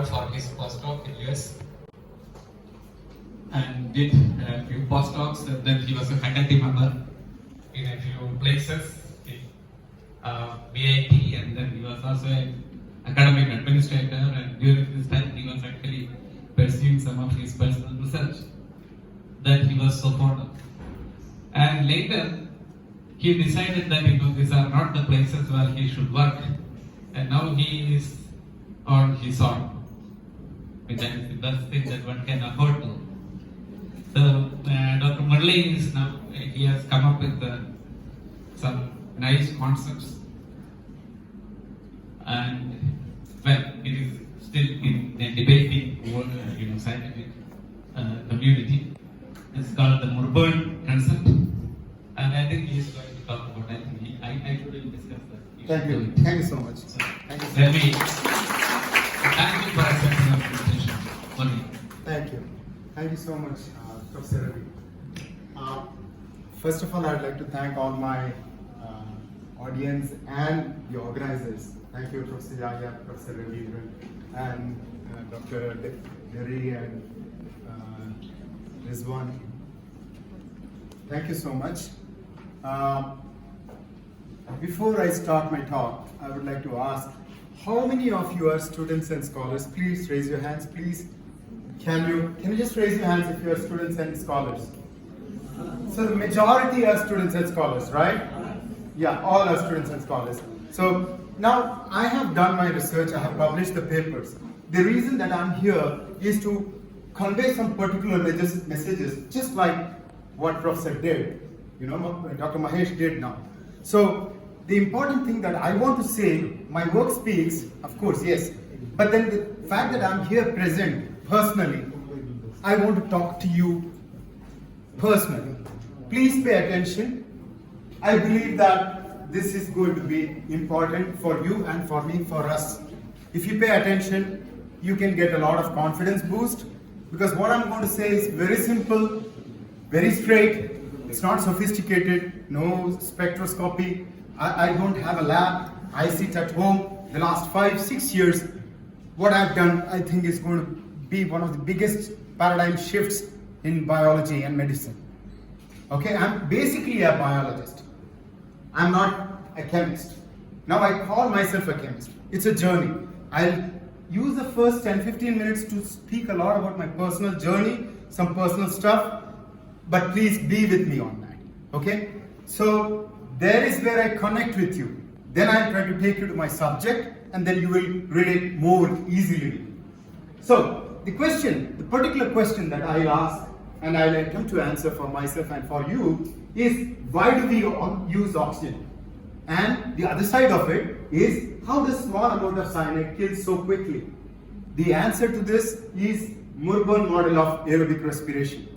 abroad for his postdoc in US and did a few postdocs, and then he was a faculty member in a few places in BIT, and then he was also an academic administrator, and during this time he was actually pursuing some of his personal research that he was so fond of. And later he decided that these are not the places where he should work, and now he is on his own. That is the best thing that one can afford to. So Dr. Murali is now, he has come up with some nice concepts, and well, it is still in a debating scientific community. It's called the Murburn concept, and I think he is going to talk about it. I shouldn't discuss that. Thank you. Thank you so much. Thank you so Let much. me thank you for accepting our invitation. Murali. Thank you. Thank you so much, Professor Ravi. First of all, I'd like to thank all my audience and the organizers. Thank you, Professor Yaya, Professor Ravi, and Dr. Derry and Rizwan. Thank you so much. Before I start my talk, I would like to ask, how many of you are students and scholars? Please raise your hands, please. Can you just raise your hands if you are students and scholars? So the majority are students and scholars, right? Yeah, all are students and scholars. So now I have done my research, I have published the papers. The reason that I'm here is to convey some particular messages, just like what Professor did, Dr. Mahesh did now. So the important thing that I want to say, my work speaks, of course, yes, but then the fact that I'm here present personally, I want to talk to you personally. Please pay attention. I believe that this is going to be important for you and for me, for us. If you pay attention, you can get a lot of confidence boost, because what I'm going to say is very simple, very straight. It's not sophisticated, no spectroscopy. I don't have a lab. I sit at home. The last 5-6 years, what I've done, I think is going to be one of the biggest paradigm shifts in biology and medicine. Okay, I'm basically a biologist. I'm not a chemist. Now I call myself a chemist. It's a journey. I'll use the first 10-15 minutes to speak a lot about my personal journey, some personal stuff, but please be with me on that. Okay? So there is where I connect with you. Then I'll try to take you to my subject, and then you will relate more easily. So the particular question that I'll ask, and I'll attempt to answer for myself and for you, is why do we use oxygen? And the other side of it is, how does small amount of cyanide kill so quickly? The answer to this is Murburn model of aerobic respiration.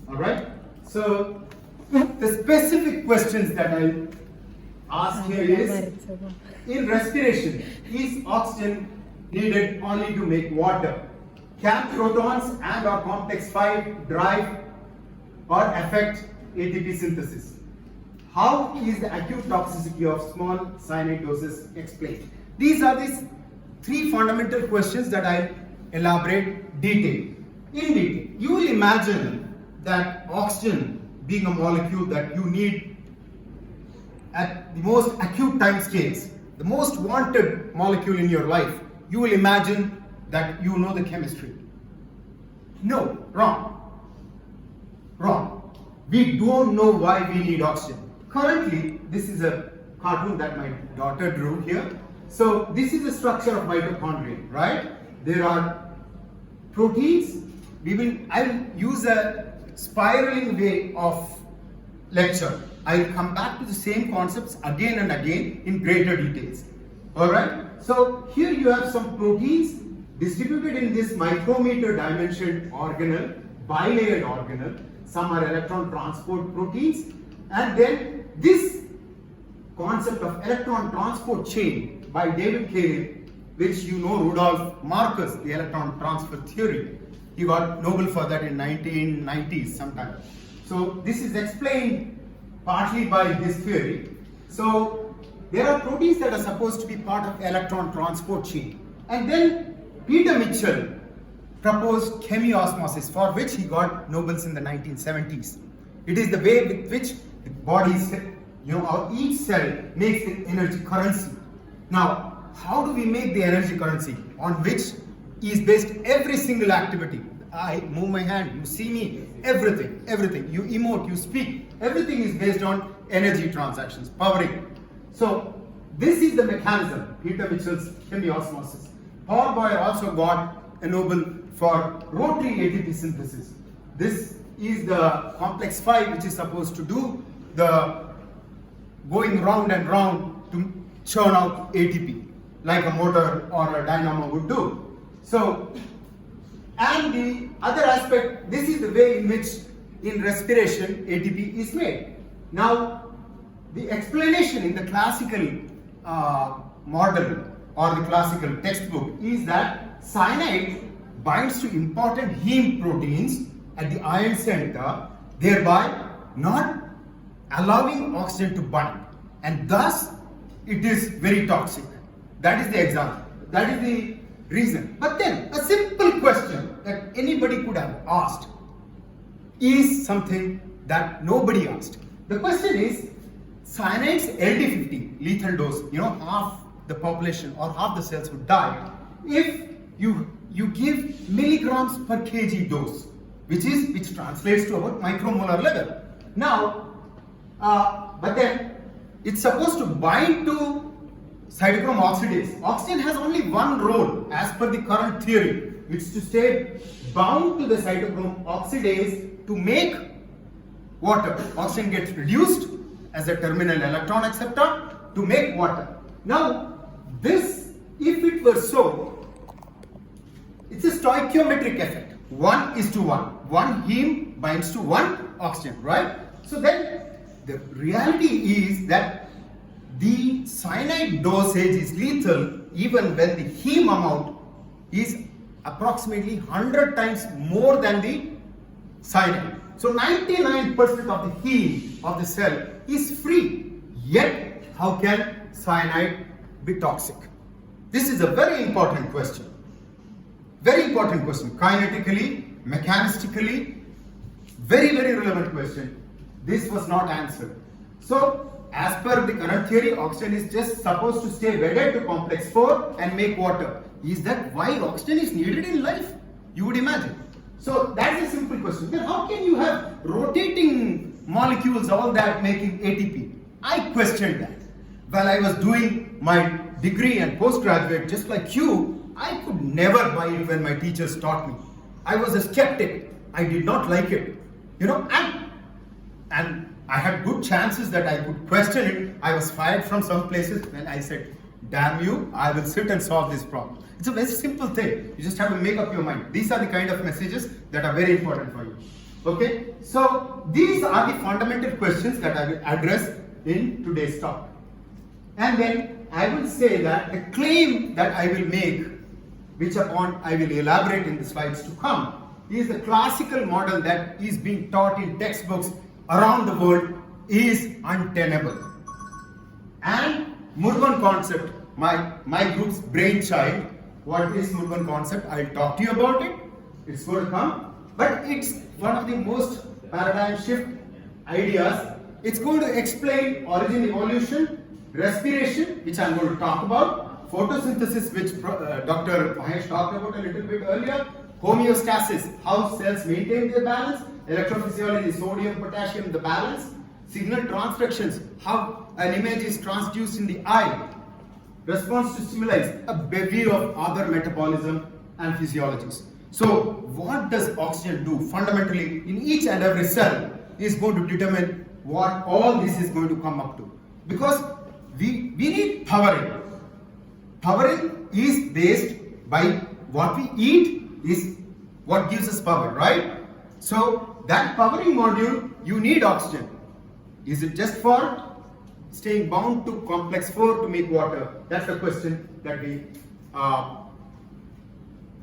Alright? So the specific questions that I ask here is, in respiration, is oxygen needed only to make water? Can protons and or complex 5 drive or affect ATP synthesis? How is the acute toxicity of small cyanide doses explained? These are these 3 fundamental questions that I elaborate in detail. You will imagine that oxygen being a molecule that you need at the most acute time scales, the most wanted molecule in your life. You will imagine that you know the chemistry. No, wrong. We don't know why we need oxygen. Currently, this is a cartoon that my daughter drew here. So this is the structure of mitochondria, right? There are proteins. I'll use a spiraling way of lecture. I'll come back to the same concepts again and again in greater details. Alright? So here you have some proteins distributed in this micrometer dimension organelle, bilayered organelle. Some are electron transport proteins. And then this concept of electron transport chain by David Kelath, which you know Rudolf Marcus, the electron transfer theory. He got Nobel for that in 1990s sometime. So this is explained partly by this theory. So there are proteins that are supposed to be part of electron transport chain. And then Peter Mitchell proposed chemiosmosis, for which he got Nobels in the 1970s. It is the way with which the body's, or each cell makes the energy currency. Now, how do we make the energy currency? On which is based every single activity. I move my hand, you see me, everything. You emote, you speak, everything is based on energy transactions, powering. So, this is the mechanism, Peter Mitchell's chemiosmosis. Paul Boyer also got a Nobel for Rotary Atp Synthesis. This is the complex 5 which is supposed to do the going round and round to churn out ATP, like a motor or a dynamo would do. So, and the other aspect, this is the way in which in respiration ATP is made. Now, the explanation in the classical model or the classical textbook is that cyanide binds to important heme proteins at the ion center, thereby not allowing oxygen to bind, and thus it is very toxic. That is the example. That is the reason. But then a simple question that anybody could have asked is something that nobody asked. The question is, cyanide's LD50 lethal dose, half the population or half the cells would die if you give milligrams per kg dose, which translates to about micromolar level. Now, but then it's supposed to bind to cytochrome oxidase. Oxygen has only one role as per the current theory, which is to stay bound to the cytochrome oxidase to make water. Oxygen gets reduced as a terminal electron acceptor to make water. Now, this, if it were so, it's a stoichiometric effect. 1:1. One heme binds to one oxygen, right? So then the reality is that the cyanide dosage is lethal even when the heme amount is approximately 100 times more than the cyanide. So 99% of the heme of the cell is free. Yet, how can cyanide be toxic? This is a very important question. Very important question. Kinetically, mechanistically, very, very relevant question. This was not answered. So, as per the current theory, oxygen is just supposed to stay wedded to complex 4 and make water. Is that why oxygen is needed in life? You would imagine. So, that's a simple question. Then how can you have rotating molecules, all that making ATP? I questioned that. While I was doing my degree and postgraduate, just like you, I could never buy it when my teachers taught me. I was a skeptic. I did not like it. And I had good chances that I could question it. I was fired from some places when I said, damn you, I will sit and solve this problem. It's a very simple thing. You just have to make up your mind. These are the kind of messages that are very important for you. Okay? So, these are the fundamental questions that I will address in today's talk. And then I will say that the claim that I will make, which upon I will elaborate in the slides to come, is the classical model that is being taught in textbooks around the world is untenable. And Murban concept, my group's brainchild, what is Murban concept? I'll talk to you about it. It's going to come. But it's one of the most paradigm shift ideas. It's going to explain origin evolution, respiration, which I'm going to talk about, photosynthesis, which Dr. Mahesh talked about a little bit earlier, homeostasis, how cells maintain their balance, electrophysiology, sodium, potassium, the balance, signal transductions, how an image is transduced in the eye, response to stimuli, a bevy of other metabolism and physiologies. So, what does oxygen do? Fundamentally, in each and every cell is going to determine what all this is going to come up to. Because we need powering. Powering is based by what we eat is what gives us power, right? So that powering module, you need oxygen. Is it just for staying bound to complex 4 to make water? That's the question that we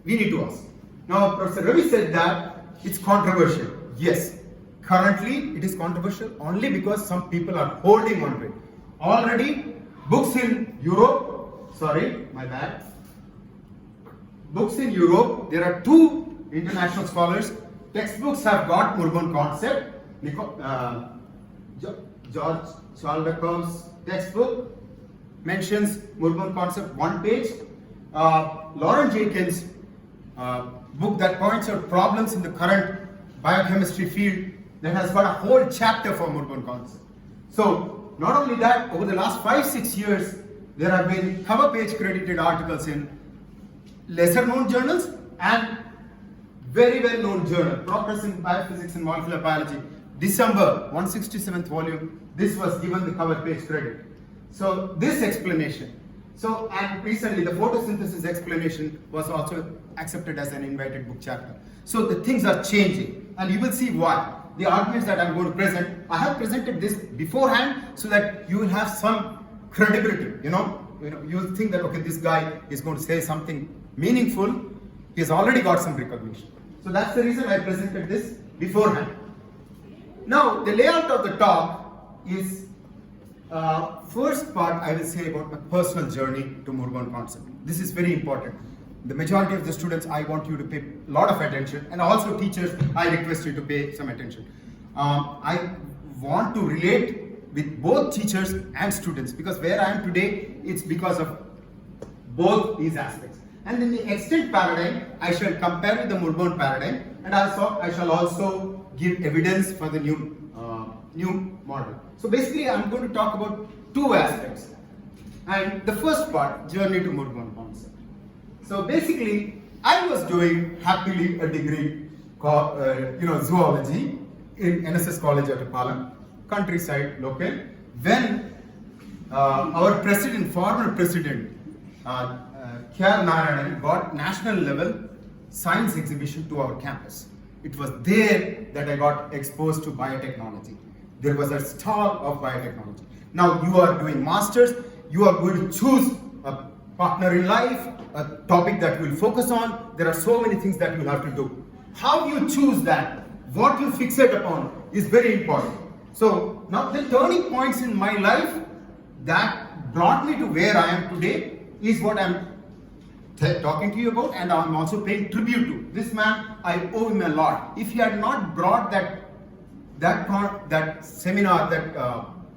need to ask. Now, Professor Ravi said that it's controversial. Yes, currently it is controversial only because some people are holding on to it. Already, books in Europe, sorry, my bad. books in Europe, there are 2 international scholars. Textbooks have got Murgon concept. George Chaldakov's textbook mentions Murgon concept 1 page. Lauren Jenkins' book that points out problems in the current biochemistry field that has got a whole chapter for Murgon concept. So not only that, over the last 5-6 years, there have been cover page credited articles in lesser known journals and very well known journal, Progress in Biophysics and Molecular Biology, December 167th volume. This was given the cover page credit. So this explanation. So, and recently the photosynthesis explanation was also accepted as an invited book chapter. So the things are changing, and you will see why. The arguments that I'm going to present, I have presented this beforehand so that you will have some credibility. You will think that, okay, this guy is going to say something meaningful. He has already got some recognition. So that's the reason I presented this beforehand. Now, the layout of the talk is, first part I will say about my personal journey to Murgon concept. This is very important. The majority of the students, I want you to pay a lot of attention, and also teachers, I request you to pay some attention. I want to relate with both teachers and students, because where I am today, it's because of both these aspects. And in the extent paradigm, I shall compare with the Murgon paradigm, and also I shall also give evidence for the new model. So basically, I'm going to talk about 2 aspects. And the first part, journey to Murgon concept. So basically, I was doing happily a degree, zoology in NSS College at Palam, countryside, local. When our president, former president, Can Cyanide got national level science exhibition to our campus. It was there that I got exposed to biotechnology. There was a stall of biotechnology. Now you are doing masters, you are going to choose a partner in life, a topic that you will focus on. There are so many things that you have to do. How you choose that, what you fixate upon is very important. So now the turning points in my life that brought me to where I am today is what I'm talking to you about, and I'm also paying tribute to. This man, I owe him a lot. If he had not brought that seminar, that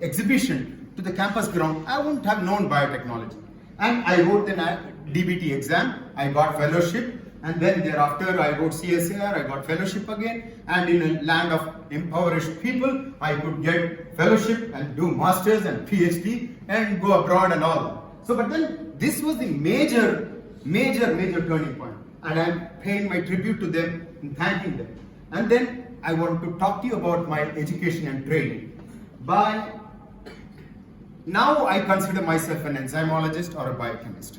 exhibition to the campus ground, I wouldn't have known biotechnology. And I wrote the DBT exam, I got fellowship, and then thereafter I wrote CSAR, I got fellowship again, and in a land of impoverished people, I could get fellowship and do masters and PhD and go abroad and all. So, but then this was the major turning point, and I'm paying my tribute to them and thanking them. And then I want to talk to you about my education and training. Now I consider myself an enzymologist or a biochemist,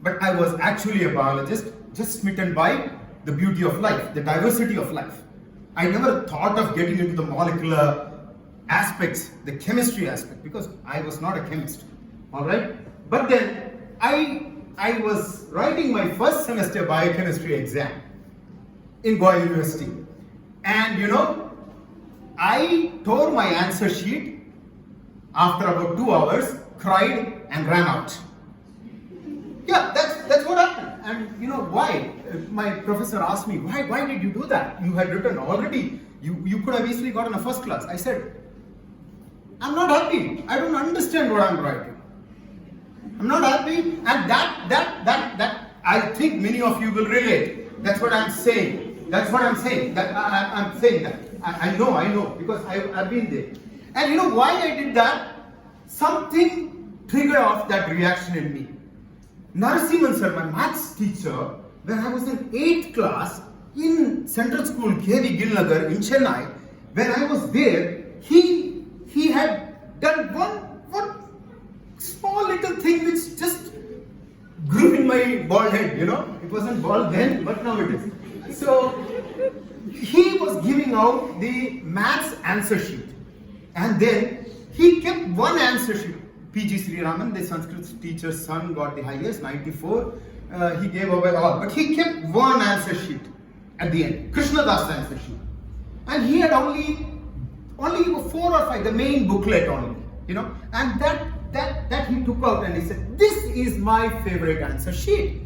but I was actually a biologist, just smitten by the beauty of life, the diversity of life. I never thought of getting into the molecular aspects, the chemistry aspect, because I was not a chemist. All right, but then I was writing my first semester biochemistry exam in Goa University, and I tore my answer sheet after about 2 hours, cried and ran out. Yeah, that's what happened. And why? My professor asked me, why did you do that? You had written already. You could have easily gotten a first class. I said, I'm not happy. I don't understand what I'm writing. I'm not happy, and that I think many of you will relate. That's what I'm saying. That's what I'm saying. That I'm saying that. I know, because I've been there. And why I did that? Something triggered off that reaction in me. Narasimhan sir, my maths teacher, when I was in 8th class in Central School, KV Gilnagar in Chennai, when I was there, he had done one small little thing which just grew in my bald head, It wasn't bald then, but now it is. So he was giving out the maths answer sheet, and then he kept one answer sheet. PG Sri Raman, the Sanskrit teacher's son, got the highest, 94. He gave away all, but he kept one answer sheet at the end, Krishna Das answer sheet, and he had only 4 or 5, the main booklet only, and that he took out and he said, this is my favorite answer sheet.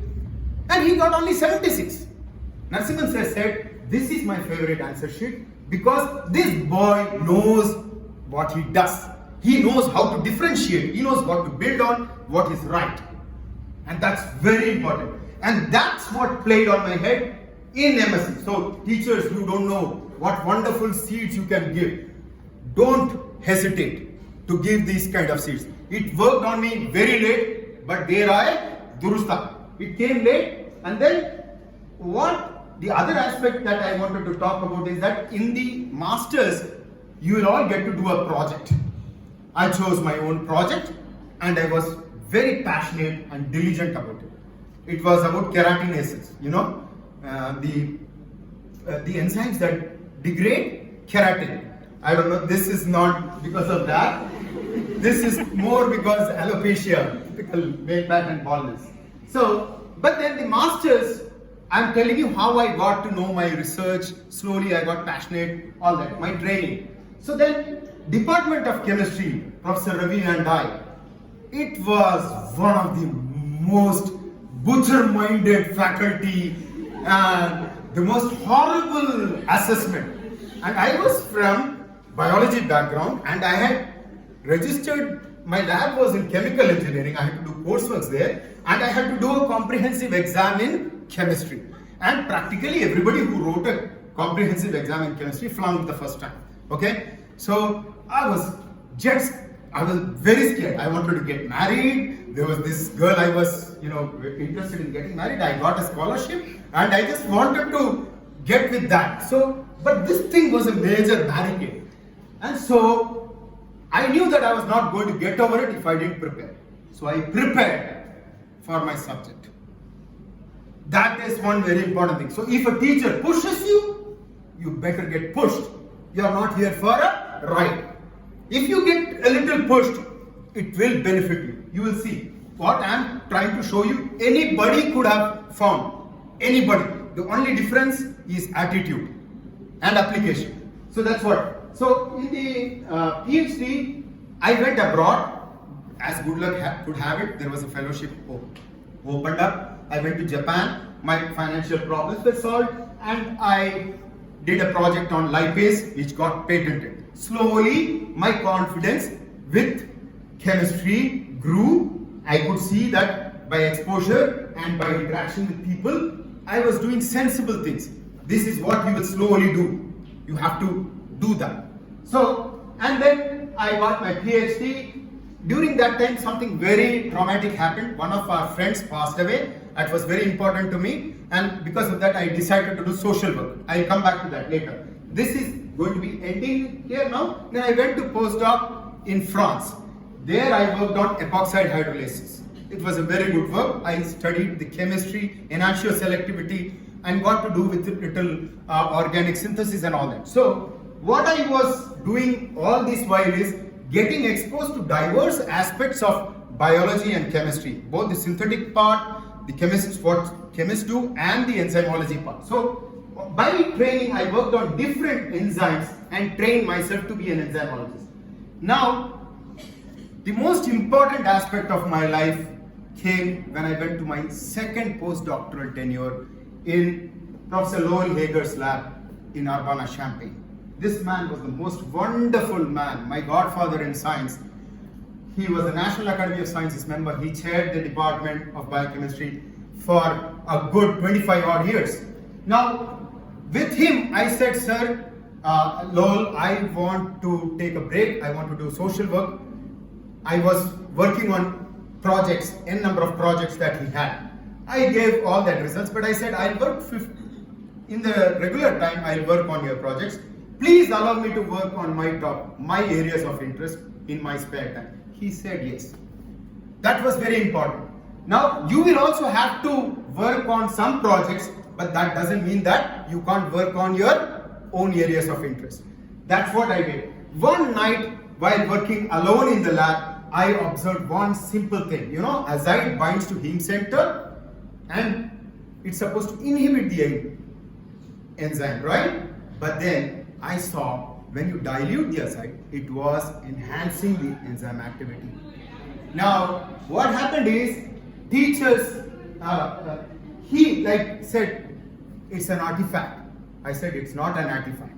And he got only 76. Narasimhan sir said, this is my favorite answer sheet because this boy knows what he does. He knows how to differentiate. He knows what to build on, what is right. And that's very important. And that's what played on my head in MSc. So teachers, you don't know what wonderful seeds you can give. Don't hesitate to give these kind of seeds. It worked on me very late, but there I durusta. It came late, and then the other aspect that I wanted to talk about is that in the masters, you will all get to do a project. I chose my own project, and I was very passionate and diligent about it. It was about keratinases, the enzymes that degrade keratin. I don't know, this is not because of that. This is more because alopecia, typical male pattern baldness. So, but then the masters, I'm telling you how I got to know my research. Slowly I got passionate, all that, my training. So then, Department of Chemistry, Professor Ravi and I, it was one of the most butcher-minded faculty and the most horrible assessment. And I was from biology background and I had registered, my lab was in chemical engineering, I had to do coursework there, and I had to do a comprehensive exam in chemistry. And practically everybody who wrote a comprehensive exam in chemistry flunked the first time. Okay? So I was very scared. I wanted to get married. There was this girl I was, interested in getting married. I got a scholarship and I just wanted to get with that. So, but this thing was a major barricade. And so I knew that I was not going to get over it if I didn't prepare. So I prepared for my subject. That is one very important thing. So if a teacher pushes you, you better get pushed. You are not here for a ride. If you get a little pushed, it will benefit you. You will see what I am trying to show you. Anybody could have found. Anybody. The only difference is attitude and application. So that's what. So in the PhD, I went abroad. As good luck could have it, there was a fellowship opened up. I went to Japan. My financial problems were solved, and I did a project on lipase, which got patented. Slowly, my confidence with chemistry grew. I could see that by exposure and by interaction with people, I was doing sensible things. This is what you will slowly do. You have to do that. So, and then I got my PhD. During that time, something very traumatic happened. One of our friends passed away. That was very important to me. And because of that, I decided to do social work. I'll come back to that later. This is going to be ending here now. Then I went to postdoc in France. There I worked on epoxide hydrolases. It was a very good work. I studied the chemistry, enantiomer selectivity, and got to do with little organic synthesis and all that. So what I was doing all this while is getting exposed to diverse aspects of biology and chemistry, both the synthetic part, the chemists, what chemists do, and the enzymology part. So by training, I worked on different enzymes and trained myself to be an enzymologist. Now, the most important aspect of my life came when I went to my second postdoctoral tenure in Professor Lowell Hager's lab in Urbana-Champaign. This man was the most wonderful man, my godfather in science. He was a National Academy of Sciences member. He chaired the Department of Biochemistry for a good 25 odd years. Now, with him, I said, sir, Lowell, I want to take a break. I want to do social work. I was working on projects, n number of projects that he had. I gave all that results, but I said, I'll work in the regular time, I'll work on your projects. Please allow me to work on my areas of interest in my spare time. He said yes. That was very important. Now, you will also have to work on some projects, but that doesn't mean that you can't work on your own areas of interest. That's what I did. One night, while working alone in the lab, I observed one simple thing. You know, azide binds to heme center and it's supposed to inhibit the enzyme, right? But then I saw when you dilute the azide, it was enhancing the enzyme activity. Now, what happened is teachers, he said it's an artifact. I said it's not an artifact.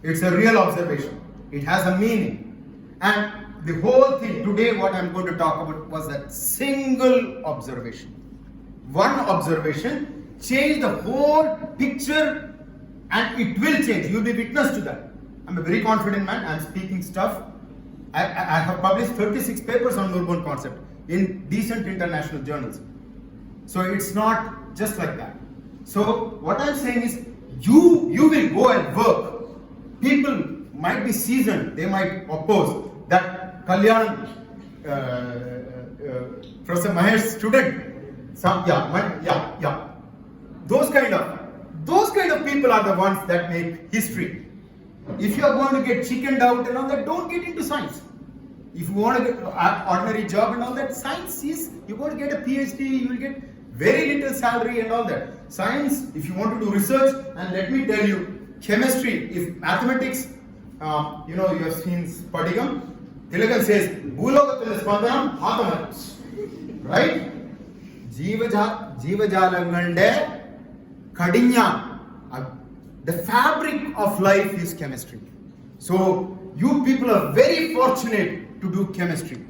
It's a real observation. It has a meaning. And the whole thing today, what I'm going to talk about was that single observation. One observation changed the whole picture, and it will change. You'll be witness to that. I'm a very confident man. I'm speaking stuff. I have published 36 papers on Murali concept in decent international journals. So it's not just like that. So what I'm saying is, you will go and work. People might be seasoned. They might oppose that. Kalyan, Professor Mahesh's student. Those kind of people are the ones that make history. If you are going to get chickened out and all that, don't get into science. If you want to get an ordinary job and all that, science is, you're going to get a PhD, you will get very little salary and all that. Science, if you want to do research, and let me tell you, chemistry, if mathematics, you have seen Spadigam, Kelath says, Bhulogatil Spandanam Hathamar. Right? Jeevajalangande Kadinya. The fabric of life is chemistry. So, you people are very fortunate to do chemistry.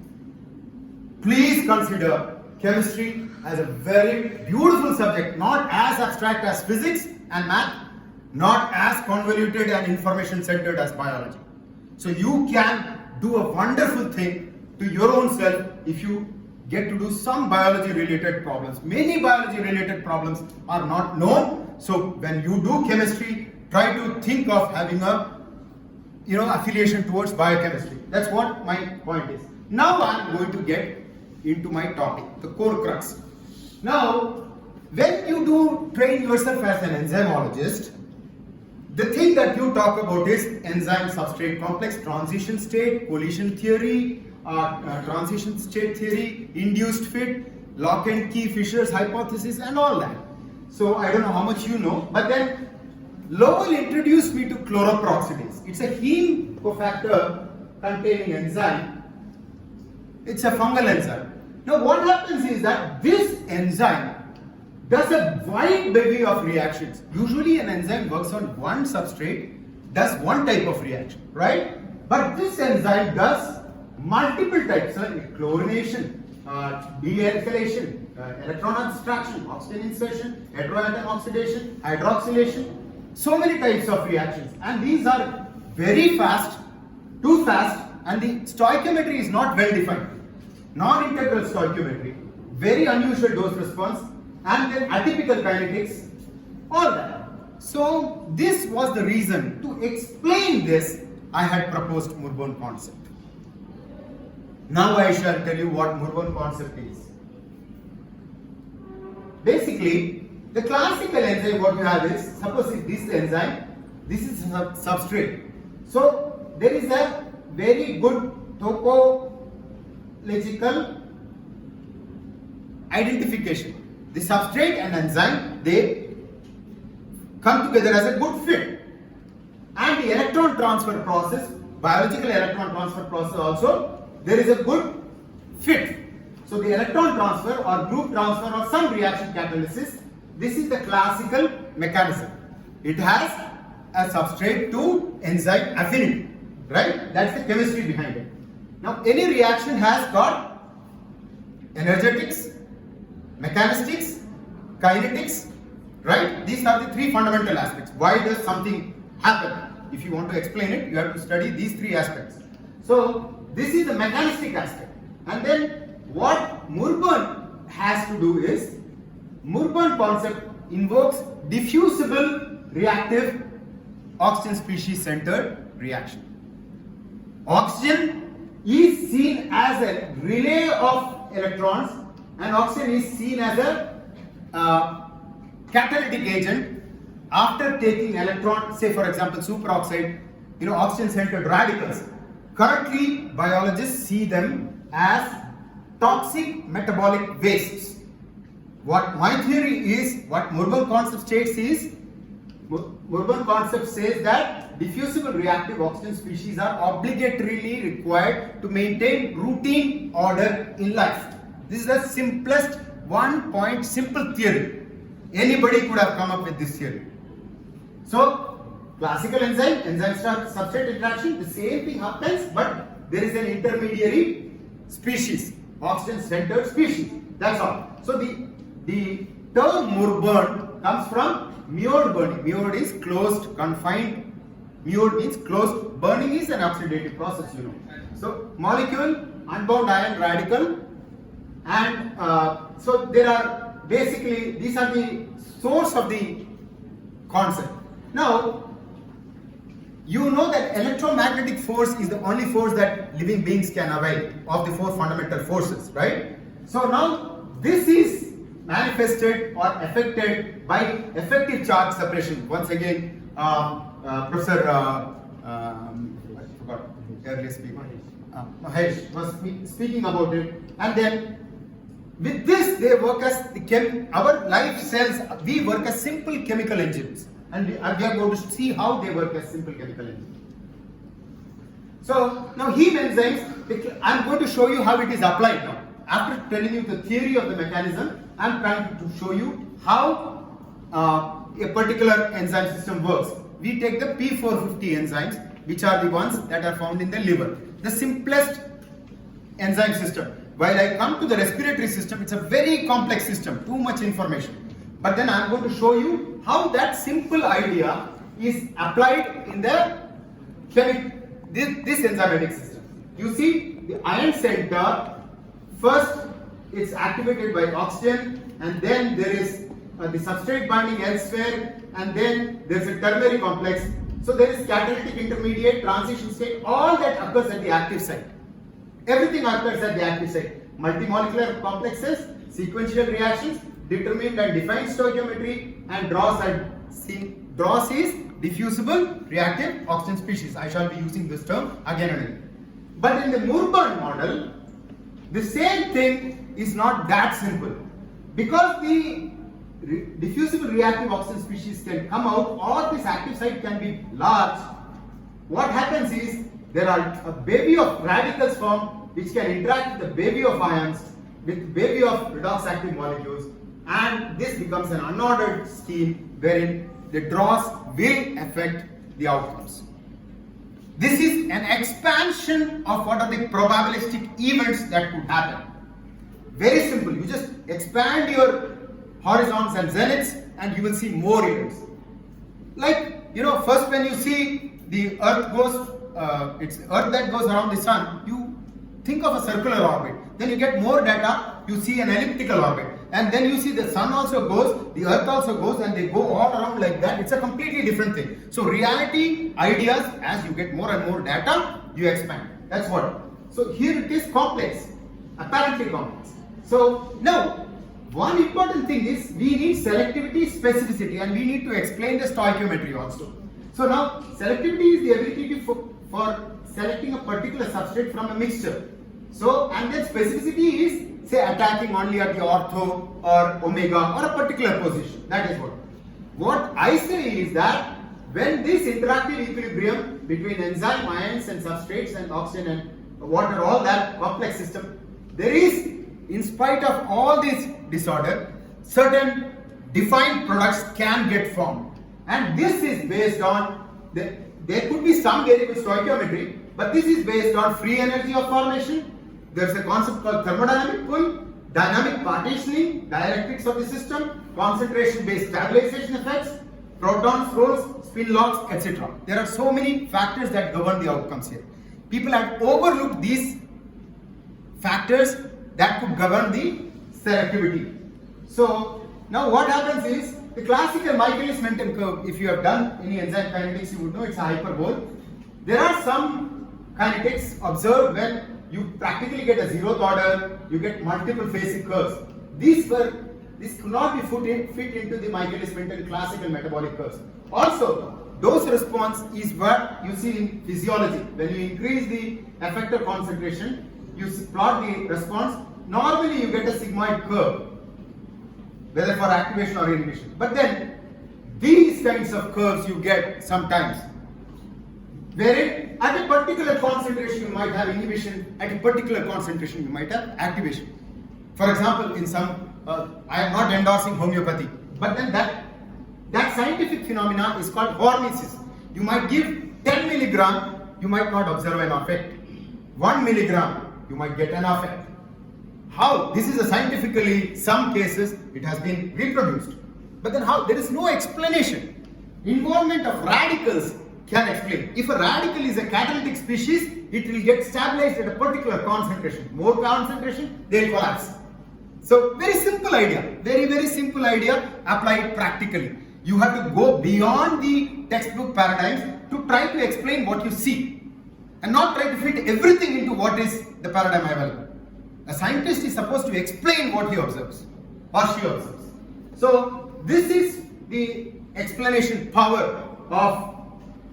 Please consider chemistry as a very beautiful subject, not as abstract as physics and math, not as convoluted and information centered as biology. So, you can do a wonderful thing to your own self if you get to do some biology related problems. Many biology related problems are not known. So when you do chemistry, try to think of having a affiliation towards biochemistry. That's what my point is. Now I'm going to get into my topic, the core crux. Now, when you do train yourself as an enzymologist, the thing that you talk about is enzyme substrate complex, transition state, collision theory, transition state theory, induced fit, lock and key Fisher's hypothesis, and all that. So I don't know how much you know, but then Lowell introduced me to chloroperoxidase. It's a heme cofactor containing enzyme. It's a fungal enzyme. Now what happens is that this enzyme does a wide bevy of reactions. Usually an enzyme works on one substrate, does one type of reaction, right? But this enzyme does multiple types, chlorination, dealkylation, electron abstraction, oxygen insertion, heteroatom oxidation, hydroxylation, so many types of reactions, and these are very fast, too fast, and the stoichiometry is not well defined. Non-integral stoichiometry, very unusual dose response, and then atypical kinetics, all that. So this was the reason to explain this. I had proposed Murali concept. Now I shall tell you what Murali concept is. Basically, the classical enzyme what you have is, suppose this enzyme, this is a substrate. So there is a very good topological identification. The substrate and enzyme, they come together as a good fit. And the electron transfer process, biological electron transfer process also, there is a good fit. So the electron transfer or group transfer or some reaction catalysis, this is the classical mechanism. It has a substrate to enzyme affinity, right? That's the chemistry behind it. Now any reaction has got energetics, mechanistics, kinetics, right? These are the three fundamental aspects. Why does something happen? If you want to explain it, you have to study these three aspects. So this is the mechanistic aspect. And then what Murali has to do is, Murali concept invokes diffusible reactive oxygen species centered reaction. Oxygen is seen as a relay of electrons, and oxygen is seen as a catalytic agent after taking electron, say for example superoxide, oxygen centered radicals. Currently biologists see them as toxic metabolic wastes. What my theory is, what Murali concept states is, Murali concept says that diffusible reactive oxygen species are obligatorily required to maintain routine order in life. This is the simplest one point simple theory. Anybody could have come up with this theory. So, classical enzyme substrate interaction, the same thing happens, but there is an intermediary species, oxygen-centered species. That's all. So, the term Murburn comes from mured burning. Mured is closed, confined. Mured means closed. Burning is an oxidative process, you know. So, molecule, unbound ion radical, and so there are basically, these are the source of the concept. Now, you know that electromagnetic force is the only force that living beings can avail of the four fundamental forces, right? So now this is manifested or affected by effective charge separation. Once again, Professor I forgot earlier speaker, Mahesh was speaking about it, and then with this they work as our life cells. We work as simple chemical engines. And we are going to see how they work as simple chemical enzymes. So now heme enzymes, I am going to show you how it is applied now. After telling you the theory of the mechanism, I am trying to show you how a particular enzyme system works. We take the P450 enzymes, which are the ones that are found in the liver. The simplest enzyme system. While I come to the respiratory system, it's a very complex system, too much information. But then I am going to show you how that simple idea is applied in the this enzymatic system. You see the ion center, first it's activated by oxygen, and then there is the substrate binding elsewhere, and then there is a ternary complex. So there is catalytic intermediate, transition state, all that occurs at the active site. Everything occurs at the active site. Multimolecular complexes, sequential reactions, determined and defined stoichiometry, and DROS is diffusible reactive oxygen species. I shall be using this term again and again. But in the Murburn model, the same thing is not that simple. Because the diffusible reactive oxygen species can come out, or this active site can be large, what happens is there are a bevy of radicals formed which can interact with the bevy of ions, with bevy of redox active molecules, and this becomes an unordered scheme wherein the draws will affect the outcomes. This is an expansion of what are the probabilistic events that could happen. Very simple. You just expand your horizons and zeniths and you will see more events. Like, you know, first when you see the Earth goes, it's Earth that goes around the Sun, you think of a circular orbit. Then you get more data, you see an elliptical orbit. And then you see the Sun also goes, the Earth also goes, and they go all around like that. It's a completely different thing. So reality, ideas, as you get more and more data, you expand. That's what. So here it is complex, apparently complex. So now, one important thing is we need selectivity specificity, and we need to explain the stoichiometry also. So now selectivity is the ability for selecting a particular substrate from a mixture. So, and then specificity is, say, attacking only at the ortho or omega or a particular position. That is what. What I say is that when this interactive equilibrium between enzyme, ions and substrates and oxygen and water, all that complex system, there is, in spite of all this disorder, certain defined products can get formed. And this is based on, there could be some variable stoichiometry, but this is based on free energy of formation. There is a concept called thermodynamic pull, dynamic partitioning, dielectrics of the system, concentration-based stabilization effects, protons, rolls, spin locks, etc. There are so many factors that govern the outcomes here. People have overlooked these factors that could govern the selectivity. So now what happens is, the classical Michaelis-Menten curve, if you have done any enzyme kinetics, you would know it's a hyperbole. There are some kinetics observed when you practically get a zeroth order, you get multiple phasic curves. This could not be fit into the Michaelis-Menten classical metabolic curves. Also, dose response is what you see in physiology. When you increase the effector concentration, you plot the response. Normally, you get a sigmoid curve, whether for activation or inhibition. But then, these kinds of curves you get sometimes, wherein at a particular concentration you might have inhibition, at a particular concentration you might have activation. For example, in some I am not endorsing homeopathy, but then that scientific phenomena is called hormesis. You might give 10 milligram, you might not observe an effect. 1 milligram, you might get an effect. How? This is a scientifically, some cases, it has been reproduced. But then how? There is no explanation. Involvement of radicals can explain. If a radical is a catalytic species, it will get stabilized at a particular concentration. More concentration, they will collapse. So very simple idea, very simple idea, applied practically. You have to go beyond the textbook paradigms to try to explain what you see and not try to fit everything into what is the paradigm available. A scientist is supposed to explain what he observes or she observes. So this is the explanation power of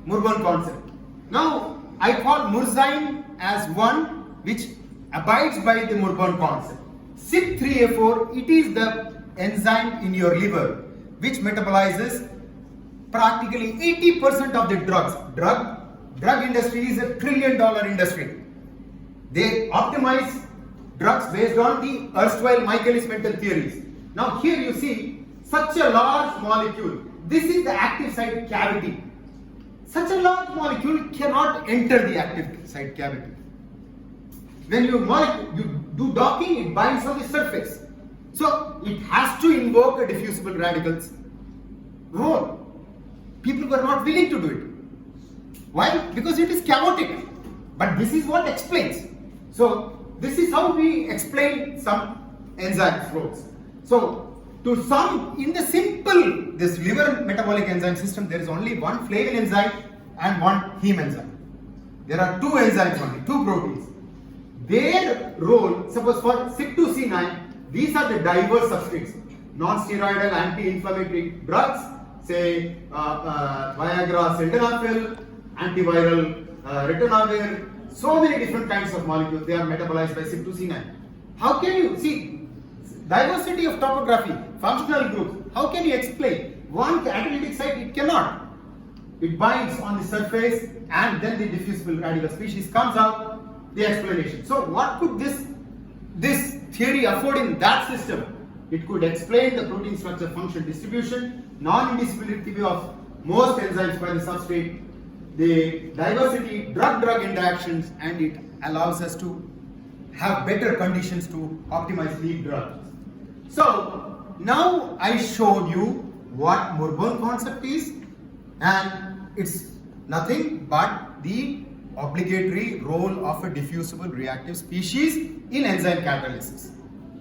Murban concept. Now I call Murzine as one which abides by the Murban concept. CYP3A4, it is the enzyme in your liver which metabolizes practically 80% of the drugs. Drug industry is $1 trillion industry. They optimize drugs based on the erstwhile Michaelis-Menten theories. Now here you see such a large molecule. This is the active site cavity. Such a large molecule cannot enter the active site cavity. When you do docking, it binds on the surface. So it has to invoke a diffusible radicals role. People were not willing to do it. Why? Because it is chaotic. But this is what explains. So this is how we explain some enzyme flows. So to sum in the simple, this liver metabolic enzyme system, there is only one flavin enzyme and one heme enzyme. There are two enzymes only, two proteins. Their role, suppose for CYP2C9, these are the diverse substrates, non-steroidal anti-inflammatory drugs, say Viagra, sildenafil, antiviral ritonavir, so many different kinds of molecules, they are metabolized by CYP2C9. How can you see diversity of topography, functional groups? How can you explain? One catalytic site, it cannot. It binds on the surface and then the diffusible radical species comes out. The explanation. So what could this theory afford in that system? It could explain the protein structure function distribution, non-indissolubility of most enzymes by the substrate, the diversity drug-drug interactions, and it allows us to have better conditions to optimize lead drugs. So now I showed you what Murban concept is, and it's nothing but the obligatory role of a diffusible reactive species in enzyme catalysis.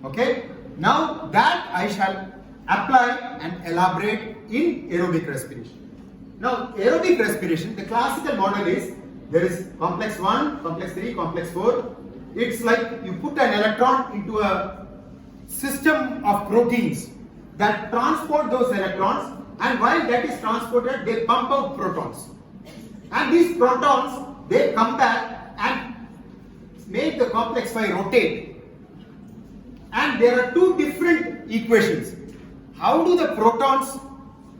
Okay? Now that I shall apply and elaborate in aerobic respiration. Now aerobic respiration, the classical model is there is complex 1, complex 3, complex 4. It's like you put an electron into a system of proteins that transport those electrons, and while that is transported, they pump out protons. And these protons, they come back and make the complex 5 rotate. And there are two different equations. How do the protons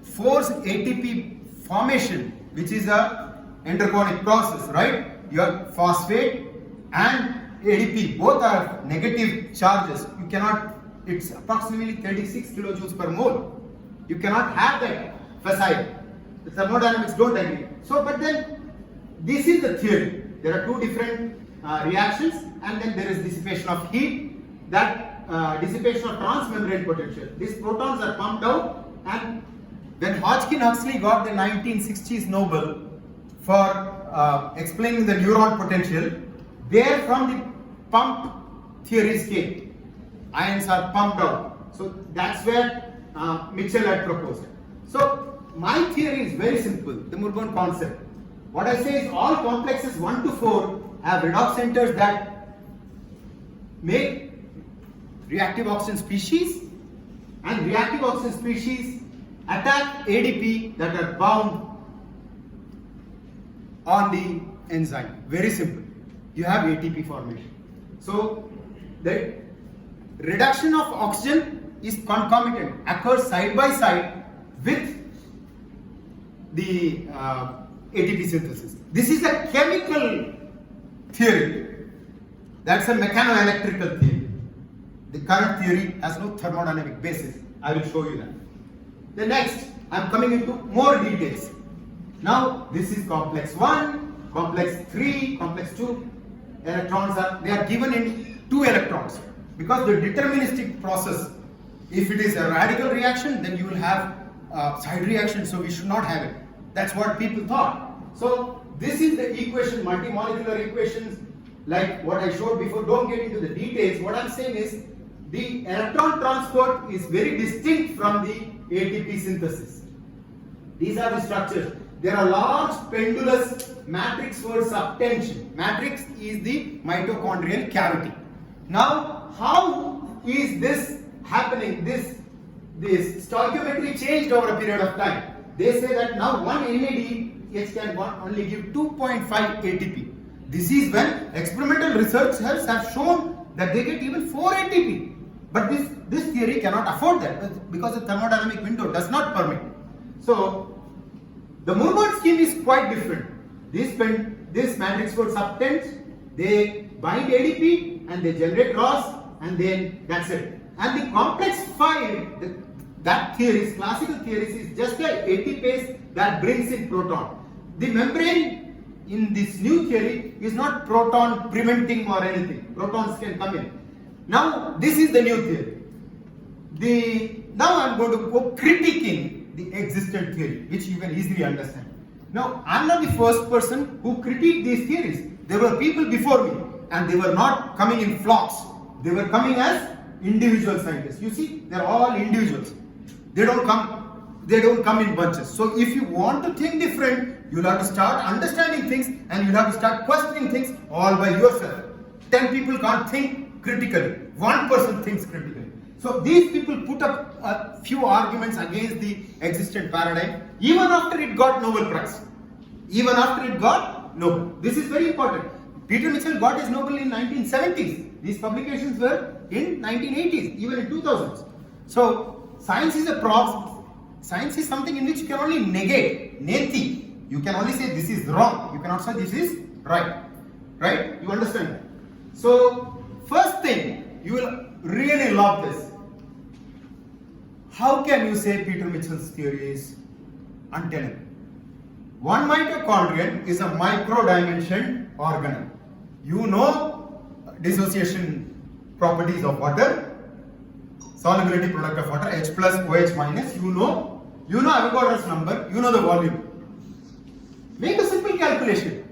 force ATP formation, which is a endergonic process, right? Your phosphate and ADP, both are negative charges. You cannot, it's approximately 36 kilojoules per mole. You cannot have that facile. The thermodynamics don't agree. So, but then this is the theory. There are two different reactions, and then there is dissipation of heat, that dissipation of transmembrane potential. These protons are pumped out, and when Hodgkin-Huxley got the 1960s Nobel for explaining the neuron potential, there from the pump theories came. Ions are pumped out. So that's where Mitchell had proposed. So my theory is very simple, the Murban concept. What I say is all complexes 1 to 4 have redox centers that make reactive oxygen species, and reactive oxygen species attack ADP that are bound on the enzyme. Very simple. You have ATP formation. So the reduction of oxygen is concomitant, occurs side by side with the ATP synthesis. This is a chemical theory. That's a mechanoelectrical theory. The current theory has no thermodynamic basis. I will show you that. The next, I am coming into more details. Now, this is complex 1, complex 3, complex 2. Electrons they are given in 2 electrons. Because the deterministic process, if it is a radical reaction, then you will have side reaction, so we should not have it. That's what people thought. So, this is the equation, multi-molecular equations, like what I showed before. Don't get into the details. What I'm saying is, the electron transport is very distinct from the ATP synthesis. These are the structures. There are large pendulous matrix for subtension. Matrix is the mitochondrial cavity. Now, how is this happening? This stoichiometry changed over a period of time. They say that now one NADH can only give 2.5 ATP. This is when experimental researchers have shown that they get even 4 ATP. But this theory cannot afford that because the thermodynamic window does not permit. So, the movement scheme is quite different. This matrix for subtends, they bind ADP and they generate ROS, and then that's it. And the complex 5, that theory, classical theories, is just the ATPase that brings in proton. The membrane in this new theory is not proton preventing or anything. Protons can come in. Now, this is the new theory. Now I am going to go critiquing the existent theory, which you can easily understand. Now, I am not the first person who critiqued these theories. There were people before me, and they were not coming in flocks. They were coming as individual scientists. You see, they are all individuals. They don't come in bunches. So, if you want to think different, you'll have to start understanding things, and you'll have to start questioning things all by yourself. 10 people can't think critically. One person thinks critically. So these people put up a few arguments against the existent paradigm, even after it got Nobel Prize. Even after it got Nobel. This is very important. Peter Mitchell got his Nobel in 1970s. These publications were in 1980s, even in 2000s. So science is a prop. Science is something in which you can only negate, neti. You can only say this is wrong. You cannot say this is right. Right? You understand that? So first thing, you will really love this. How can you say Peter Mitchell's theory is untenable? One mitochondrion is a micro-dimensioned organelle. You know dissociation properties of water, solubility product of water, H plus OH minus. You know Avogadro's number, you know the volume. Make a simple calculation.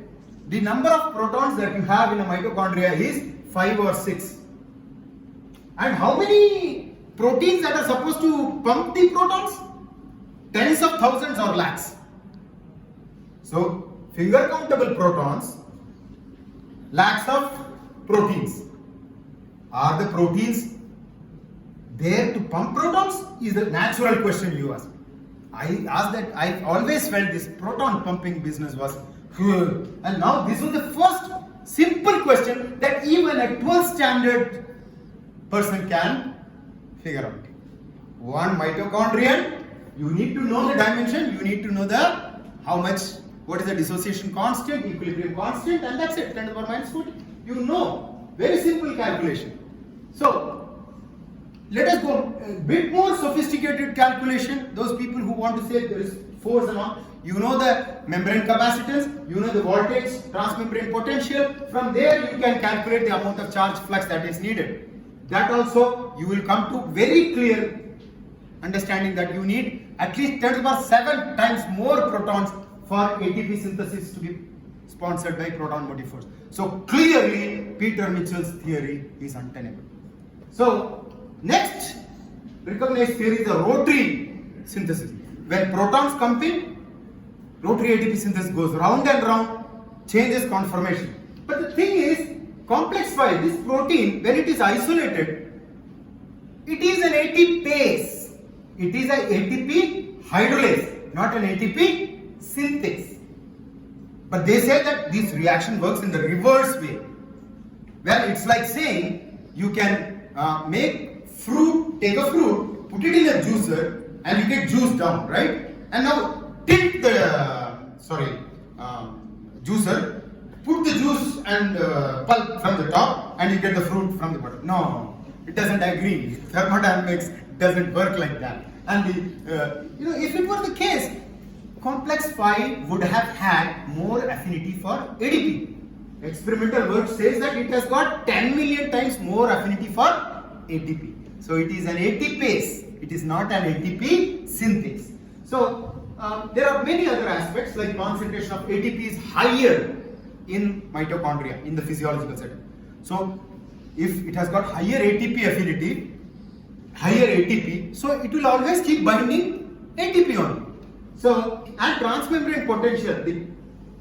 The number of protons that you have in a mitochondria is 5 or 6. And how many proteins that are supposed to pump the protons? Tens of thousands or lakhs. So, finger countable protons, lakhs of proteins. Are the proteins there to pump protons? Is the natural question you ask. I asked that. I always felt this proton pumping business was good. And now this was the first simple question that even a 12th standard person can figure out. One mitochondrion, you need to know the dimension, you need to know the how much, what is the dissociation constant, equilibrium constant, and that's it, 10 to the power minus 40. You know, very simple calculation. So, let us go a bit more sophisticated calculation. Those people who want to say there is force and all, you know the membrane capacitance, you know the voltage, transmembrane potential. From there you can calculate the amount of charge flux that is needed. That also you will come to very clear understanding that you need at least 10 to the power 7 times more protons for ATP synthesis to be sponsored by proton motive force. So clearly Peter Mitchell's theory is untenable. So next recognized theory is the rotary synthesis. When protons come in, rotary ATP synthesis goes round and round, changes conformation. But the thing is, complex 5, this protein, when it is isolated, it is an ATPase. It is an ATP hydrolase, not an ATP synthase. But they say that this reaction works in the reverse way. Well, it's like saying you can make fruit, take a fruit, put it in a juicer, and you get juice down, right? And now tilt the juicer, put the juice and pulp from the top, and you get the fruit from the bottom. No, It doesn't agree. Thermodynamics doesn't work like that. And if it were the case, complex 5 would have had more affinity for ADP. Experimental work says that it has got 10 million times more affinity for ATP. So it is an ATPase. It is not an ATP synthase. So there are many other aspects, like concentration of ATP is higher in mitochondria in the physiological setting. So if it has got higher ATP affinity, higher ATP, so it will always keep binding ATP only. So, and transmembrane potential,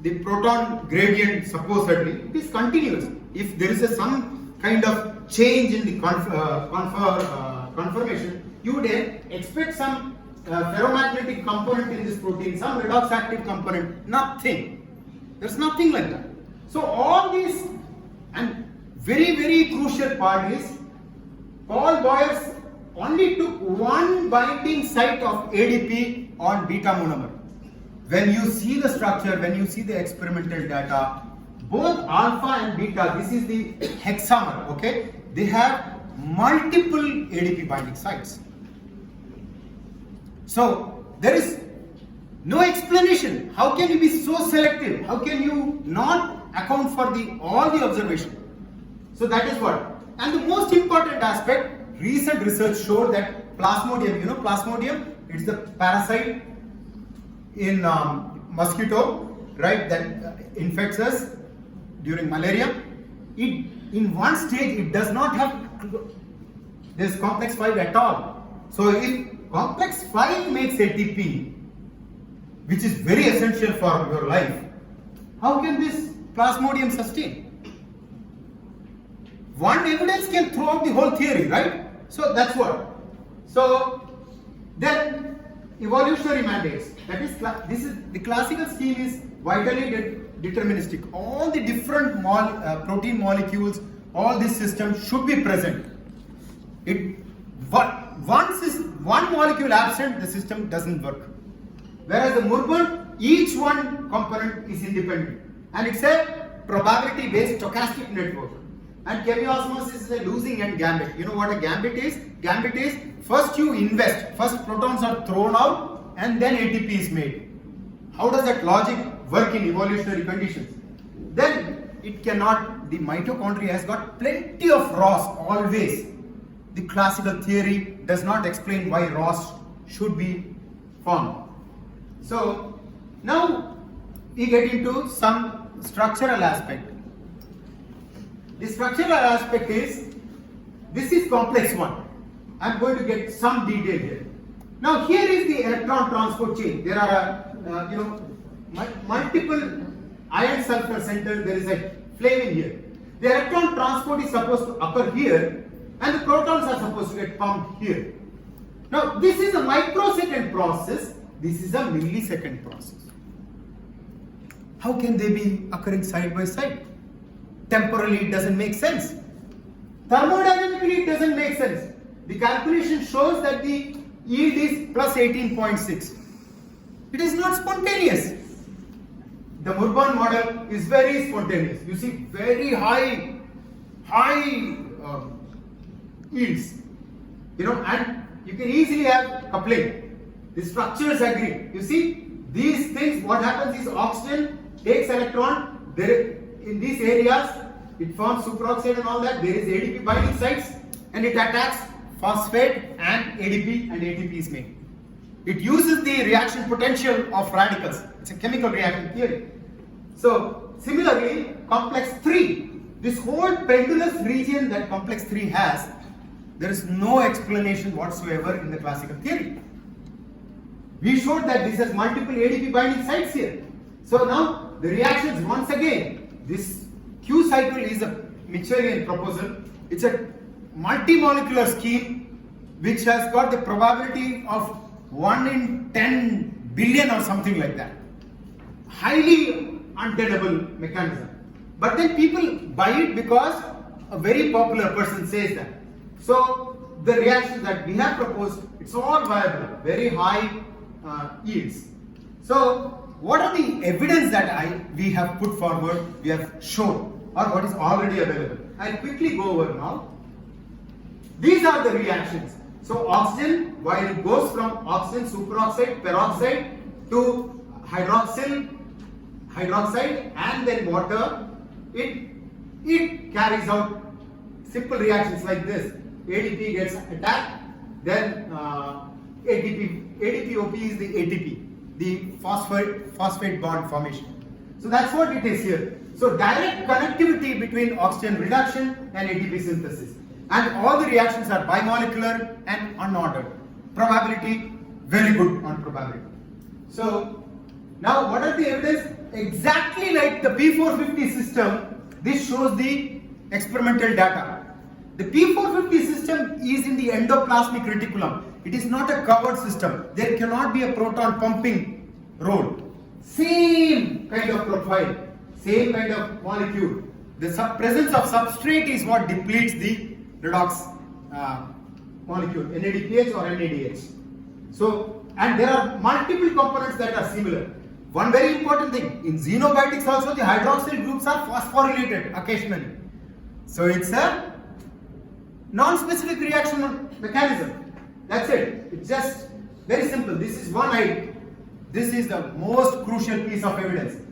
the proton gradient supposedly, it is continuous. If there is some kind of change in the conformation, you would expect some ferromagnetic component in this protein, some redox active component. Nothing. There's nothing like that. So all these, and very, very crucial part is, Paul Boyers only took one binding site of ADP on beta monomer. When you see the structure, when you see the experimental data, both alpha and beta, this is the hexamer, okay? They have multiple ADP binding sites. So there is no explanation. How can you be so selective? How can you not account for all the observation? So that is what. And the most important aspect, recent research showed that Plasmodium, Plasmodium, it's the parasite in mosquito, right, that infects us during malaria. In one stage, it does not have this complex 5 at all. So if complex 5 makes ATP, which is very essential for your life, how can this Plasmodium sustain? One evidence can throw out the whole theory, right? So that's what. So then evolutionary mandates. That is, this is the classical scheme is vitally deterministic. All the different protein molecules, all this system should be present. Once one molecule absent, the system doesn't work. Whereas the Murban, each one component is independent, and it's a probability-based stochastic network. And chemiosmosis is a losing end gambit. You know what a gambit is? Gambit is first you invest, first protons are thrown out, and then ATP is made. How does that logic work in evolutionary conditions? Then it cannot, the mitochondria has got plenty of ROS always. The classical theory does not explain why ROS should be formed. So now we get into some structural aspect. The structural aspect is, this is complex 1. I'm going to get some detail here. Now here is the electron transport chain. There are multiple iron sulfur centers. There is a flame in here. The electron transport is supposed to occur here, and the protons are supposed to get pumped here. Now this is a microsecond process. This is a millisecond process. How can they be occurring side by side? Temporally it doesn't make sense. Thermodynamically it doesn't make sense. The calculation shows that the yield is plus 18.6. It is not spontaneous. The Murban model is very spontaneous. You see very high yields. And you can easily have coupling. The structures agree. You see these things, what happens is oxygen takes electron, in these areas, it forms superoxide and all that. There is ADP binding sites, and it attacks phosphate and ADP, and ATP is made. It uses the reaction potential of radicals. It's a chemical reaction theory. So similarly, complex 3, this whole pendulous region that complex 3 has, there is no explanation whatsoever in the classical theory. We showed that this has multiple ADP binding sites here. So now the reactions, once again, this Q cycle is a Michaelian proposal. It's a multi-molecular scheme which has got the probability of 1 in 10 billion or something like that. Highly untenable mechanism. But then people buy it because a very popular person says that. So the reactions that we have proposed, it's all viable, very high yields. So what are the evidence that we have put forward, we have shown, or what is already available? I'll quickly go over now. These are the reactions. So oxygen, while it goes from oxygen superoxide, peroxide to hydroxyl, hydroxide, and then water, it carries out simple reactions like this. ADP gets attacked, then ADP-OP is the ATP, the phosphate bond formation. So that's what it is here. So direct connectivity between oxygen reduction and ATP synthesis. And all the reactions are bimolecular and unordered. Probability, very good on probability. So now what are the evidence? Exactly like the P450 system, this shows the experimental data. The P450 system is in the endoplasmic reticulum. It is not a covered system. There cannot be a proton pumping role. Same kind of profile, same kind of molecule. The presence of substrate is what depletes the redox molecule, NADPH or NADH. So, and there are multiple components that are similar. One very important thing, in xenobiotics also the hydroxyl groups are phosphorylated occasionally. So it's a non-specific reaction mechanism. That's it. It's just very simple. This is one idea. This is the most crucial piece of evidence.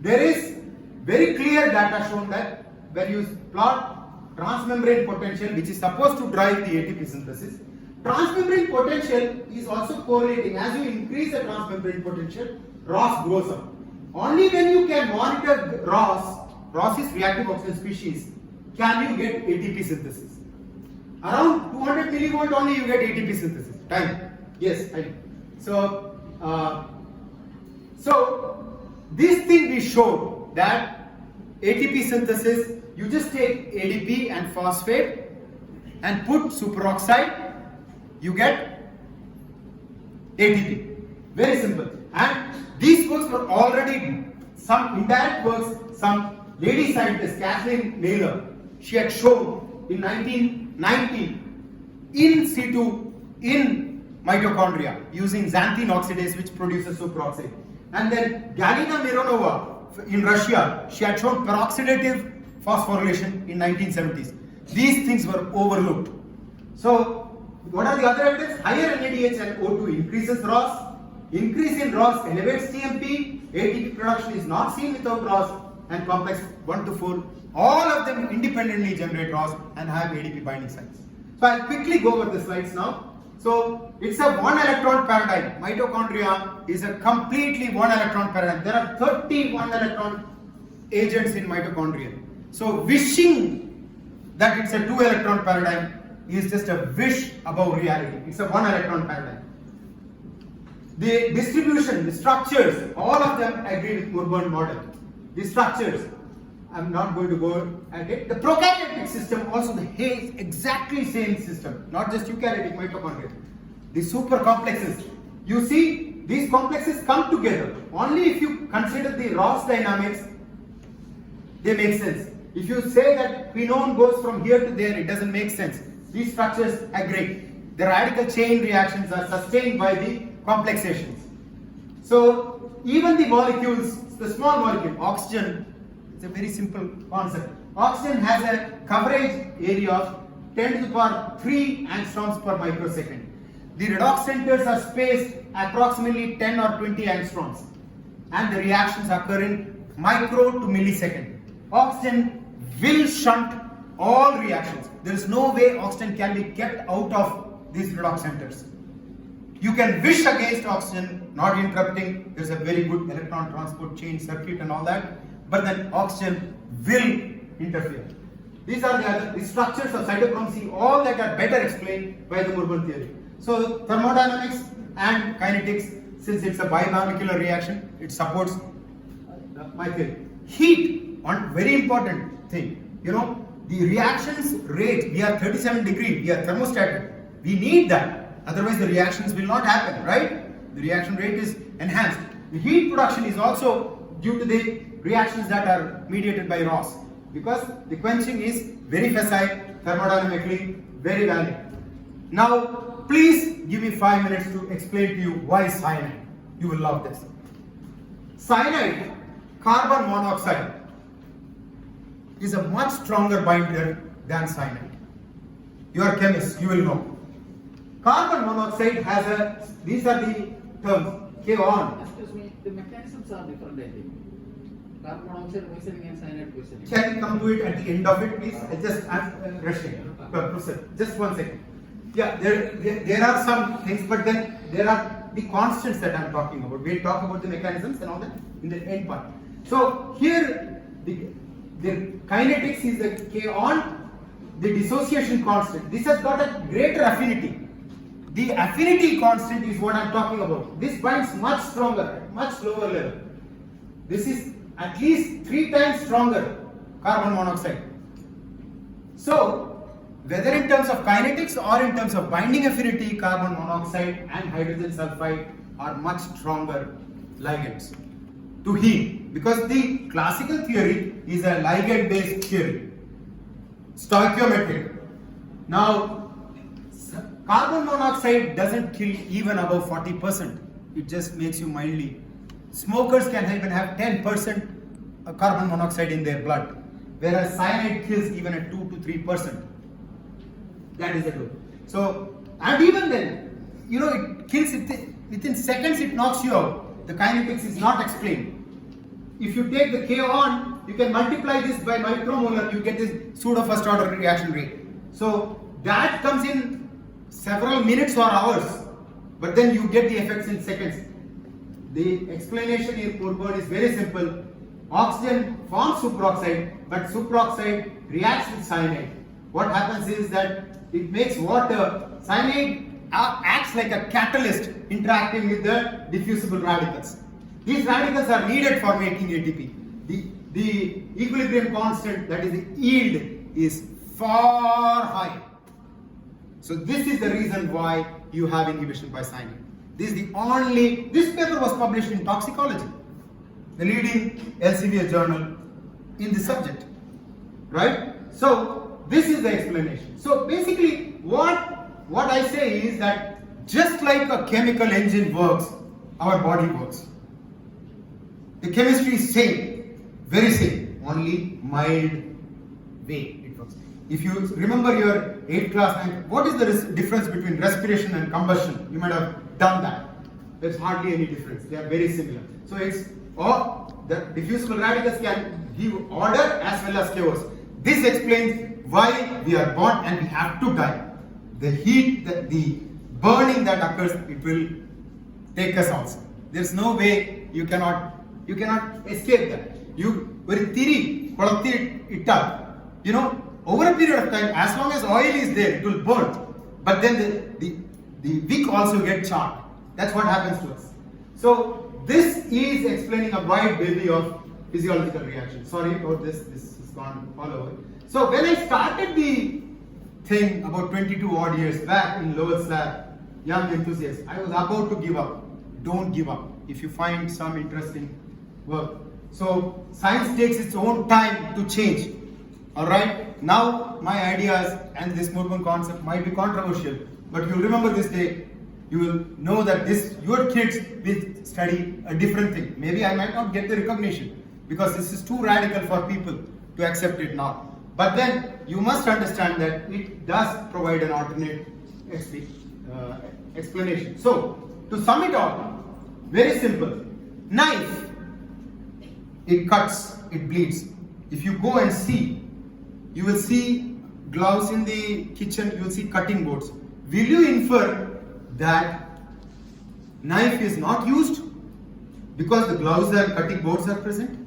There is very clear data shown that when you plot transmembrane potential, which is supposed to drive the ATP synthesis, transmembrane potential is also correlating. As you increase the transmembrane potential, ROS goes up. Only when you can monitor ROS is reactive oxygen species, can you get ATP synthesis. Around 200 millivolt only you get ATP synthesis. Time. Yes, I know. So this thing we showed that ATP synthesis, you just take ADP and phosphate and put superoxide, you get ATP. Very simple. And these works were already, some indirect works, some lady scientist, Kathleen Naylor, she had shown in 1990 in situ in mitochondria using xanthine oxidase, which produces superoxide. And then Galina Mironova in Russia, she had shown peroxidative phosphorylation in 1970s. These things were overlooked. So what are the other evidence? Higher NADH and O2 increases ROS. Increase in ROS elevates TMP. ATP production is not seen without ROS. And complex 1 to 4, all of them independently generate ROS and have ADP binding sites. So I'll quickly go over the slides now. So it's a one electron paradigm. Mitochondria is a completely one electron paradigm. There are 31 electron agents in mitochondria. So wishing that it's a 2 electron paradigm is just a wish above reality. It's a 1 electron paradigm. The distribution, the structures, all of them agree with Murali model. The structures, I'm not going to go at it. The prokaryotic system also the exactly same system, not just eukaryotic mitochondria. The super complexes. You see, these complexes come together. Only if you consider the ROS dynamics, they make sense. If you say that quinone goes from here to there, it doesn't make sense. These structures agree. The radical chain reactions are sustained by the complexations. So even the molecules, the small molecule, oxygen, it's a very simple concept. Oxygen has a coverage area of 10 to the power 3 angstroms per microsecond. The redox centers are spaced approximately 10 or 20 angstroms. And the reactions occur in micro to millisecond. Oxygen will shunt all reactions. There is no way oxygen can be kept out of these redox centers. You can wish against oxygen, not interrupting. There's a very good electron transport chain circuit and all that. But then oxygen will interfere. These are the structures of cytochrome C, all that are better explained by the Murali theory. So thermodynamics and kinetics, since it's a bimolecular reaction, it supports my theory. Heat, one very important thing. You know, the reactions rate, we are 37 degrees, we are thermostatic. We need that. Otherwise the reactions will not happen, right? The reaction rate is enhanced. The heat production is also due to the reactions that are mediated by ROS, because the quenching is very facile, thermodynamically very valid. Now please give me 5 minutes to explain to you why cyanide. You will love this. Cyanide, carbon monoxide, is a much stronger binder than cyanide. You are chemists, you will know. Carbon monoxide has these are the terms, K on. Excuse me, the mechanisms are different, I think. Carbon monoxide poisoning and cyanide poisoning. Can you come to it at the end of it, please? I'm rushing. Professor, just 1 second. Yeah, there are some things, but then there are the constants that I'm talking about. We'll talk about the mechanisms and all that in the end part. So here, the kinetics is the K on, the dissociation constant. This has got a greater affinity. The affinity constant is what I'm talking about. This binds much stronger, much lower level. This is at least 3 times stronger carbon monoxide. So, whether in terms of kinetics or in terms of binding affinity, carbon monoxide and hydrogen sulfide are much stronger ligands to heat, because the classical theory is a ligand based theory, stoichiometric. Now, carbon monoxide doesn't kill even above 40%. It just makes you mildly. Smokers can even have 10% carbon monoxide in their blood, whereas cyanide kills even at 2 to 3%. That is the truth. So, and even then, it kills it within seconds, it knocks you out. The kinetics is not explained. If you take the K on, you can multiply this by micromolar, you get this pseudo first order reaction rate. So, that comes in several minutes or hours, but then you get the effects in seconds. The explanation in Purport is very simple. Oxygen forms superoxide, but superoxide reacts with cyanide. What happens is that it makes water, cyanide acts like a catalyst interacting with the diffusible radicals. These radicals are needed for making ATP. The equilibrium constant, that is the yield, is far higher. So this is the reason why you have inhibition by cyanide. This paper was published in Toxicology, the leading Elsevier journal in the subject, right? So this is the explanation. So basically what I say is that just like a chemical engine works, our body works. The chemistry is same, very same, only mild way it works. If you remember your 8th class, what is the difference between respiration and combustion? You might have done that. There's hardly any difference. They are very similar. So the diffusible radicals can give order as well as chaos. This explains why we are born and we have to die. The heat, the burning that occurs, it will take us also. There's no way you cannot escape that. You very theory, over a period of time, as long as oil is there, it will burn. But then the wick also gets charred. That's what happens to us. So this is explaining a wide bevy of physiological reactions. Sorry about this has gone all over. So when I started the thing about 22 odd years back in Lowell Lab, young enthusiast, I was about to give up. Don't give up if you find some interesting work. So science takes its own time to change. Alright, now my ideas and this movement concept might be controversial, but you'll remember this day, you will know that your kids will study a different thing. Maybe I might not get the recognition because this is too radical for people to accept it now. But then you must understand that it does provide an alternate explanation. So, to sum it up, very simple. Knife, it cuts, it bleeds. If you go and see, you will see gloves in the kitchen, you will see cutting boards. Will you infer that knife is not used because the gloves and cutting boards are present?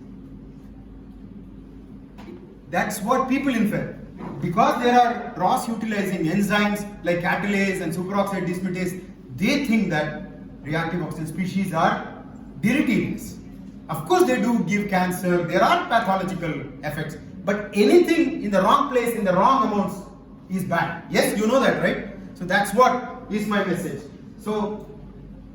That's what people infer. Because there are cross-utilizing enzymes like catalase and superoxide dismutase, they think that reactive oxygen species are deleterious. Of course they do give cancer, there are pathological effects, but anything in the wrong place, in the wrong amounts is bad. Yes, you know that, right? So that's what is my message. So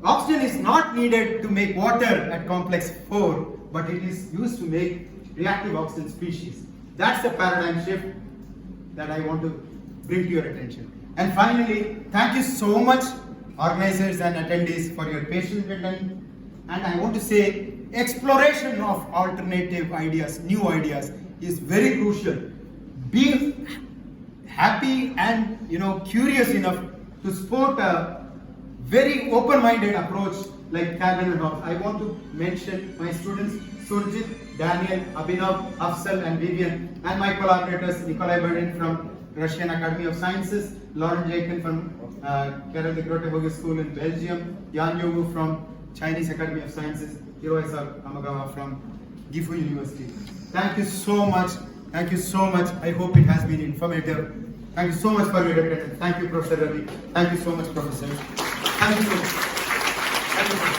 oxygen is not needed to make water at complex 4, but it is used to make reactive oxygen species. That's the paradigm shift that I want to bring to your attention. And finally, thank you so much, organizers and attendees, for your patience with me. And I want to say, exploration of alternative ideas, new ideas, is very crucial. happy and curious enough to support a very open-minded approach like Calvin and Hobbes. I want to mention my students Surjit, Daniel, Abhinav, Afsal and Vivian, and my collaborators Nikolai Berdin from Russian Academy of Sciences, Lauren Jacob from Karel de Grote School in Belgium, Yan Yogu from Chinese Academy of Sciences, Hiroisa Kamagawa from Gifu University. Thank you so much. Thank you so much. I hope it has been informative. Thank you so much for your attendance. Thank you, Professor Ravi. Thank you so much, Professor. Thank you so much. Thank you so much.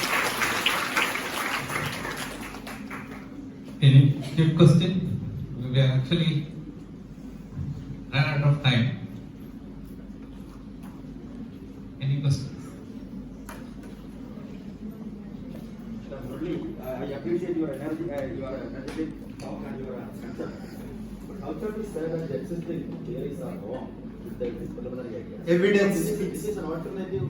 Any quick question? We are actually run out of time. Any questions? Murali, I appreciate your energy, your energetic talk and your answer. But how can we say that the existing theories are wrong with this preliminary idea? Evidence. This is an alternative